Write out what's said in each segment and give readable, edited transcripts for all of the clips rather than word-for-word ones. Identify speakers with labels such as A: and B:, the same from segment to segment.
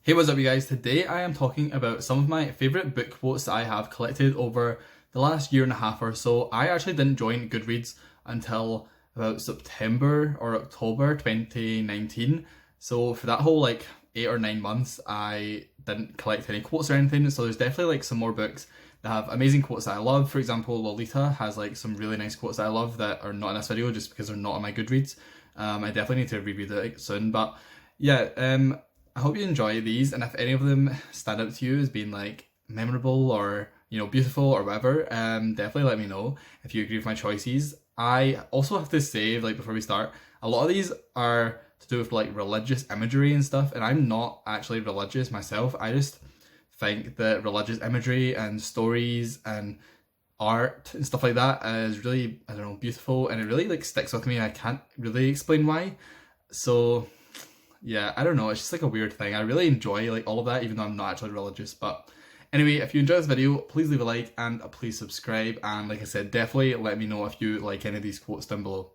A: Hey, what's up you guys? Today I am talking about some of my favourite book quotes that I have collected over the last year and a half or so. I actually didn't join Goodreads until about September or October 2019. So for that whole 8 or 9 months, I didn't collect any quotes or anything. So there's definitely some more books that have amazing quotes that I love. For example, Lolita has some really nice quotes that I love that are not in this video just because they're not on my Goodreads. I definitely need to reread it soon, but yeah, I hope you enjoy these, and if any of them stand out to you as being memorable or beautiful or whatever, definitely let me know if you agree with my choices. I also have to say, before we start, a lot of these are to do with religious imagery and stuff, and I'm not actually religious myself. I just think that religious imagery and stories and art and stuff like that is really, I don't know, beautiful, and it really sticks with me. I can't really explain why. So yeah, I don't know, it's just a weird thing. I really enjoy all of that, even though I'm not actually religious. But anyway, if you enjoyed this video, please leave a like and please subscribe. And like I said, definitely let me know if you like any of these quotes down below.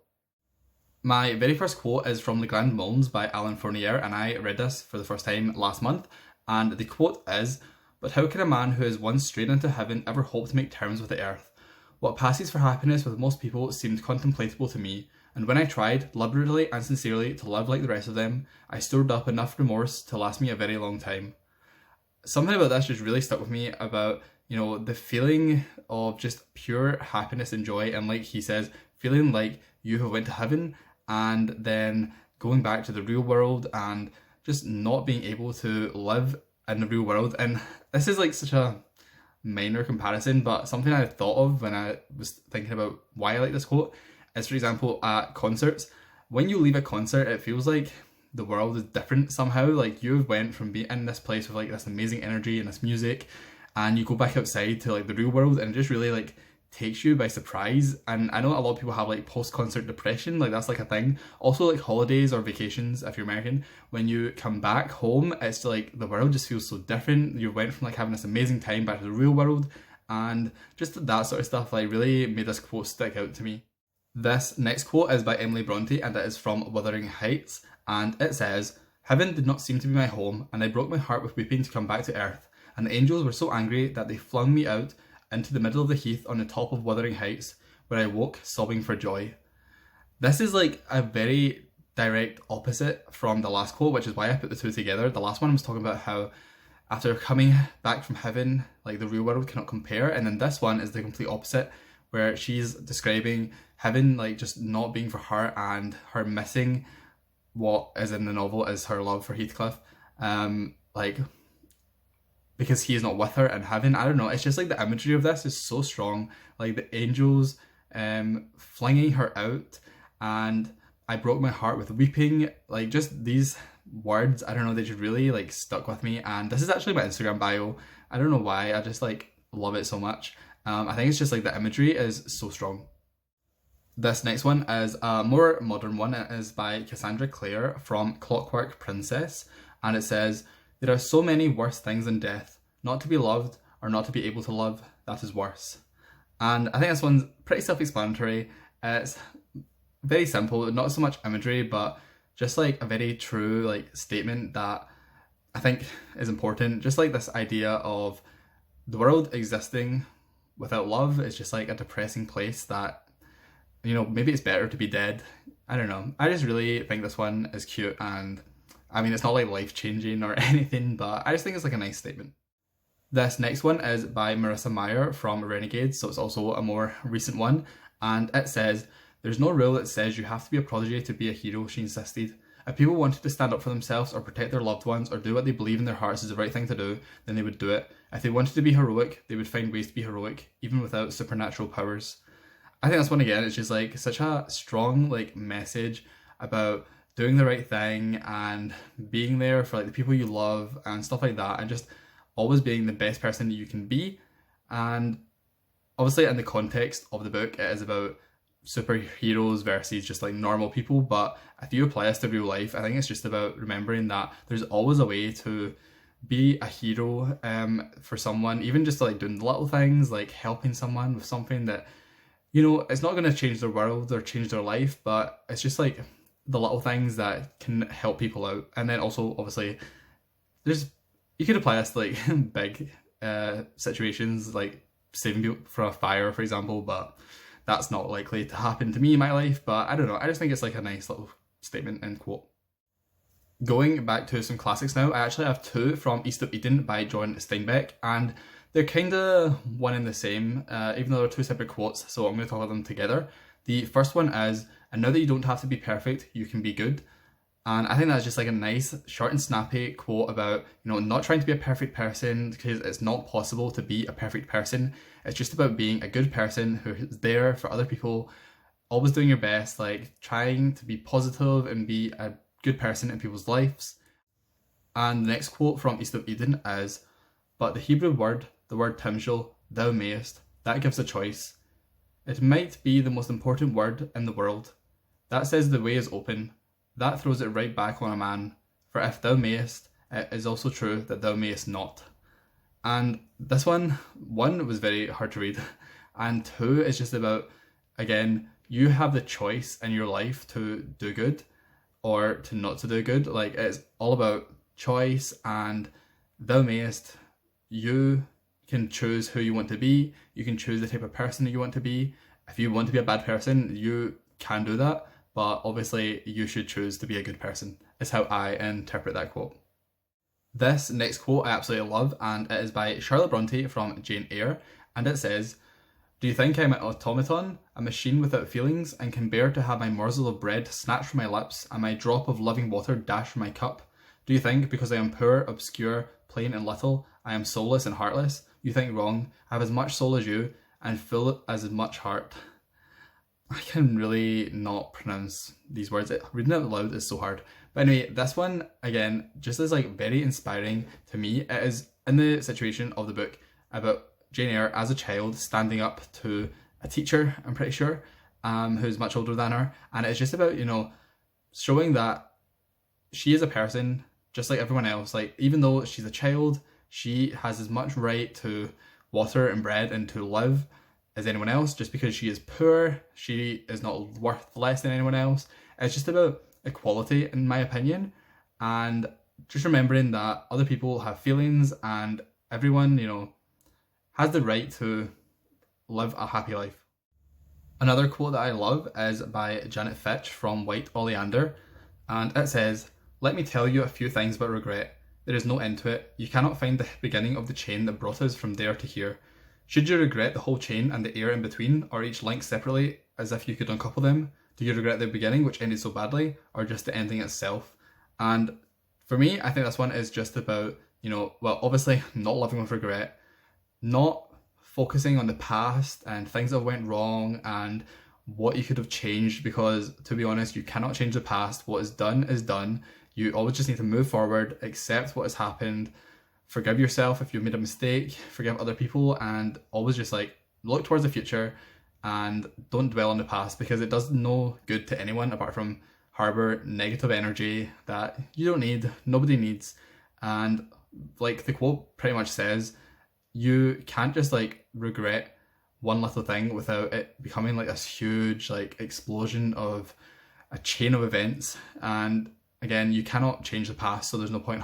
A: My very first quote is from The Grand Mullins by Alan Fournier, and I read this for the first time last month. And the quote is, "But how can a man who has once strayed into heaven ever hope to make terms with the earth? What passes for happiness with most people seemed contemptible to me. And when I tried, deliberately and sincerely, to live like the rest of them, I stored up enough remorse to last me a very long time." Something about this just really stuck with me about, the feeling of just pure happiness and joy. And like he says, feeling like you have went to heaven and then going back to the real world and just not being able to live in the real world. And this is such a minor comparison, but something I thought of when I was thinking about why I like this quote is, for example, at concerts. When you leave a concert, it feels like the world is different somehow. You went from being in this place with this amazing energy and this music, and you go back outside to the real world, and it just really takes you by surprise. And I know a lot of people have post-concert depression, that's a thing. Also holidays or vacations, if you're American, when you come back home, it's the world just feels so different. You went from having this amazing time back to the real world, and just that sort of stuff really made this quote stick out to me. This next quote is by Emily Bronte, and it is from Wuthering Heights, and it says, "Heaven did not seem to be my home, and I broke my heart with weeping to come back to earth, and the angels were so angry that they flung me out into the middle of the heath on the top of Wuthering Heights, where I woke sobbing for joy." This is a very direct opposite from the last quote, which is why I put the two together. The last one was talking about how after coming back from heaven, the real world cannot compare, and then this one is the complete opposite, where she's describing heaven just not being for her and her missing what is in the novel is her love for Heathcliff, because he is not with her in heaven. I don't know, it's just the imagery of this is so strong, the angels flinging her out, and I broke my heart with weeping, just these words, I don't know, they just really stuck with me. And this is actually my Instagram bio. I don't know why, I just love it so much. I think it's just the imagery is so strong. This next one is a more modern one. It is by Cassandra Clare from Clockwork Princess, and it says, "There are so many worse things than death. Not to be loved or not to be able to love, that is worse." And I think this one's pretty self-explanatory. It's very simple, not so much imagery, but just a very true statement that I think is important. Just this idea of the world existing without love is just a depressing place that, maybe it's better to be dead. I don't know. I just really think this one is cute, and I mean, it's not life-changing or anything, but I just think it's a nice statement. This next one is by Marissa Meyer from Renegades, so it's also a more recent one, and it says, "There's no rule that says you have to be a prodigy to be a hero," she insisted. "If people wanted to stand up for themselves or protect their loved ones or do what they believe in their hearts is the right thing to do, then they would do it. If they wanted to be heroic, they would find ways to be heroic, even without supernatural powers." I think this one again is just such a strong message about doing the right thing and being there for the people you love and stuff like that, and just always being the best person that you can be. And obviously in the context of the book, it is about superheroes versus just normal people, but if you apply this to real life, I think it's just about remembering that there's always a way to be a hero for someone, even just doing the little things, helping someone with something that, it's not going to change their world or change their life, but it's just the little things that can help people out. And then also obviously there's you could apply this to like big situations, like saving people from a fire, for example, but that's not likely to happen to me in my life. But I don't know, I just think it's like a nice little statement and quote. Going back to some classics now, I actually have two from East of Eden by John Steinbeck, and they're kind of one and the same, even though they're two separate quotes, so I'm going to talk about them together. The first one is, and now that you don't have to be perfect, you can be good. And I think that's just like a nice, short and snappy quote about, not trying to be a perfect person, because it's not possible to be a perfect person. It's just about being a good person who is there for other people, always doing your best, like trying to be positive and be a good person in people's lives. And the next quote from East of Eden is, but the Hebrew word, the word timshel, thou mayest, that gives a choice. It might be the most important word in the world. That says the way is open. That throws it right back on a man. For if thou mayest, it is also true that thou mayest not. And this one was very hard to read. And two is just about, again, you have the choice in your life to do good or to not to do good. Like, it's all about choice, and thou mayest, you can choose who you want to be. You can choose the type of person that you want to be. If you want to be a bad person, you can do that, but obviously you should choose to be a good person, is how I interpret that quote. This next quote I absolutely love, and it is by Charlotte Bronte from Jane Eyre, and it says, do you think I'm an automaton, a machine without feelings, and can bear to have my morsel of bread snatched from my lips and my drop of loving water dashed from my cup? Do you think, because I am poor, obscure, plain and little, I am soulless and heartless? You think wrong. I have as much soul as you, and full as much heart. I can really not pronounce these words. Reading it out loud is so hard. But anyway, this one, again, just is like very inspiring to me. It is in the situation of the book about Jane Eyre as a child standing up to a teacher, I'm pretty sure, who's much older than her. And it's just about, showing that she is a person just like everyone else. Like, even though she's a child, she has as much right to water and bread and to live as anyone else. Just because she is poor, she is not worth less than anyone else. It's just about equality, in my opinion, and just remembering that other people have feelings, and everyone, has the right to live a happy life. Another quote that I love is by Janet Fitch from White Oleander, and it says, let me tell you a few things about regret. There is no end to it. You cannot find the beginning of the chain that brought us from there to here. Should you regret the whole chain and the air in between, or each link separately, as if you could uncouple them? Do you regret the beginning, which ended so badly, or just the ending itself? And for me, I think this one is just about, obviously not living with regret, not focusing on the past and things that went wrong and what you could have changed, because to be honest, you cannot change the past. What is done is done. You always just need to move forward, accept what has happened, forgive yourself if you've made a mistake, forgive other people, and always just look towards the future and don't dwell on the past, because it does no good to anyone apart from harbor negative energy that you don't need, nobody needs. And like the quote pretty much says, you can't just regret one little thing without it becoming this huge explosion of a chain of events. And again, you cannot change the past, so there's no point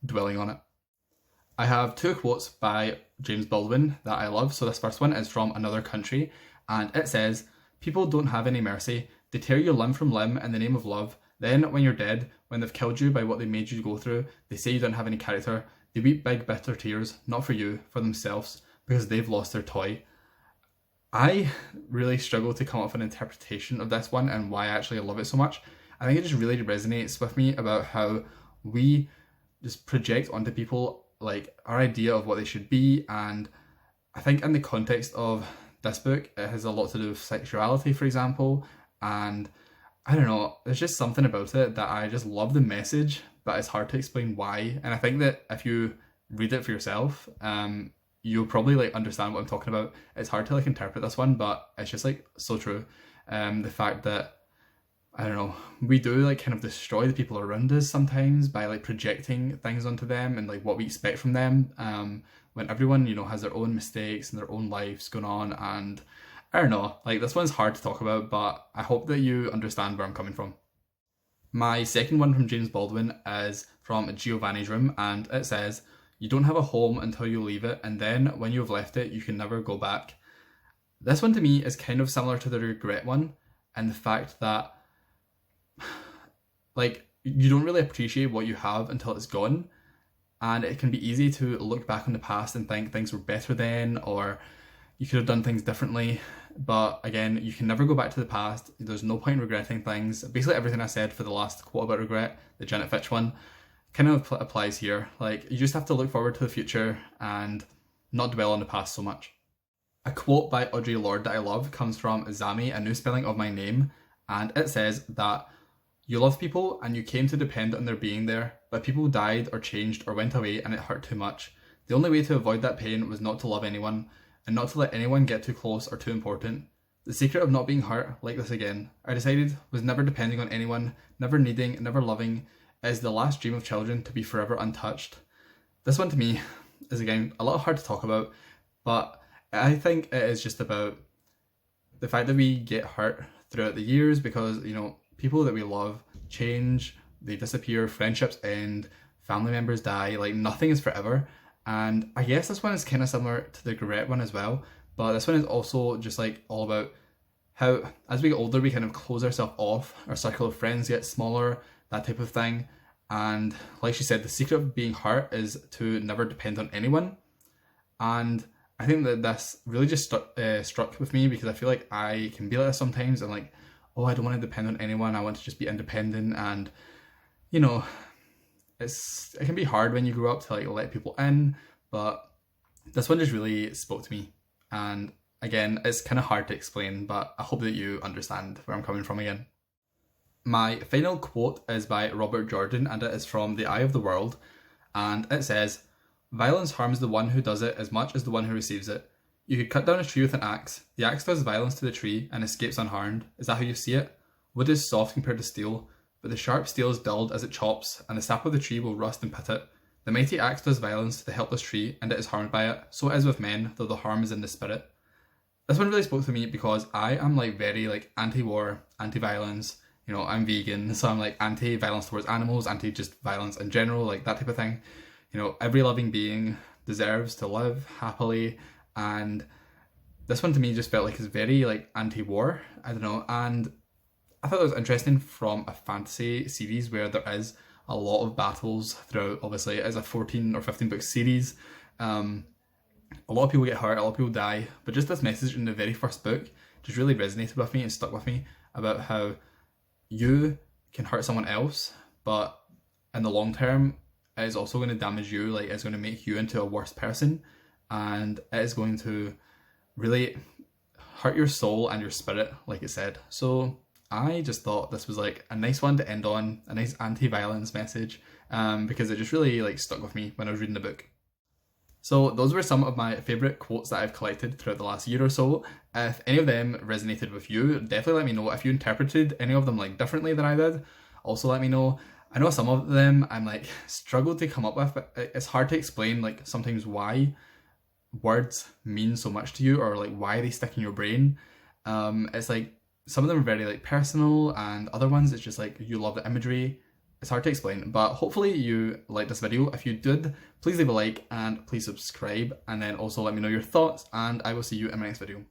A: dwelling on it. I have two quotes by James Baldwin that I love. So this first one is from Another Country, and it says, people don't have any mercy. They tear you limb from limb in the name of love. Then when you're dead, when they've killed you by what they made you go through, they say you don't have any character. They weep big bitter tears, not for you, for themselves, because they've lost their toy. I really struggle to come up with an interpretation of this one and why I actually love it so much. I think it just really resonates with me about how we just project onto people our idea of what they should be. And I think in the context of this book, it has a lot to do with sexuality, for example. And I don't know, there's just something about it that I just love the message, but it's hard to explain why. And I think that if you read it for yourself, you'll probably understand what I'm talking about. It's hard to interpret this one, but it's just so true. The fact that, I don't know, we do kind of destroy the people around us sometimes by projecting things onto them and what we expect from them, when everyone has their own mistakes and their own lives going on. And I don't know, this one's hard to talk about, but I hope that you understand where I'm coming from. My second one from James Baldwin is from Giovanni's Room, and it says, "You don't have a home until you leave it, and then when you've left it, you can never go back." This one to me is kind of similar to the regret one, and the fact that like you don't really appreciate what you have until it's gone, and it can be easy to look back on the past and think things were better then, or you could have done things differently. But again, you can never go back to the past. There's no point in regretting things. Basically everything I said for the last quote about regret, the Janet Fitch one, kind of applies here. Like, you just have to look forward to the future and not dwell on the past so much. A quote by Audre Lorde that I love comes from Zami, A New Spelling of My Name, and it says that you love people and you came to depend on their being there, but people died or changed or went away and it hurt too much. The only way to avoid that pain was not to love anyone, and not to let anyone get too close or too important. The secret of not being hurt like this again, I decided, was never depending on anyone, never needing, never loving, is the last dream of children to be forever untouched. This one to me is again a little hard to talk about, but I think it is just about the fact that we get hurt throughout the years because, you know, people that we love change, they disappear, friendships end, family members die, like nothing is forever. And I guess this one is kind of similar to the regret one as well, but this one is also just like all about how as we get older we kind of close ourselves off, our circle of friends get smaller, that type of thing. And like she said, the secret of being hurt is to never depend on anyone. And I think that this really just struck with me because I feel like I can be like this sometimes. I'm like, oh, I don't want to depend on anyone, I want to just be independent. And you know, it can be hard when you grow up to like let people in, but this one just really spoke to me. And again, it's kind of hard to explain, but I hope that you understand where I'm coming from again. My final quote is by Robert Jordan, and it is from The Eye of the World, and it says, "Violence harms the one who does it as much as the one who receives it. You could cut down a tree with an axe. The axe does violence to the tree and escapes unharmed. Is that how you see it? Wood is soft compared to steel, but the sharp steel is dulled as it chops, and the sap of the tree will rust and pit it. The mighty axe does violence to the helpless tree, and it is harmed by it. So it is with men, though the harm is in the spirit." This one really spoke to me because I am like very like anti-war, anti-violence. You know, I'm vegan, so I'm like anti-violence towards animals, anti-just violence in general, like that type of thing. You know, every living being deserves to live happily, and this one to me just felt like it's very like anti-war, I don't know. And I thought it was interesting from a fantasy series where there is a lot of battles throughout. Obviously it is a 14 or 15 book series. A lot of people get hurt, a lot of people die, but just this message in the very first book just really resonated with me and stuck with me about how you can hurt someone else, but in the long term it is also going to damage you. Like, it's going to make you into a worse person, and it is going to really hurt your soul and your spirit, like it said. So I just thought this was like a nice one to end on, a nice anti-violence message, because it just really like stuck with me when I was reading the book. So those were some of my favourite quotes that I've collected throughout the last year or so. If any of them resonated with you, definitely let me know. If you interpreted any of them like differently than I did, also let me know. I know some of them I'm like struggled to come up with, but it's hard to explain like sometimes why words mean so much to you, or like why they stick in your brain. It's like some of them are very like personal, and other ones it's just like you love the imagery. It's hard to explain, but hopefully you liked this video. If you did, please leave a like and please subscribe, and then also let me know your thoughts, and I will see you in my next video.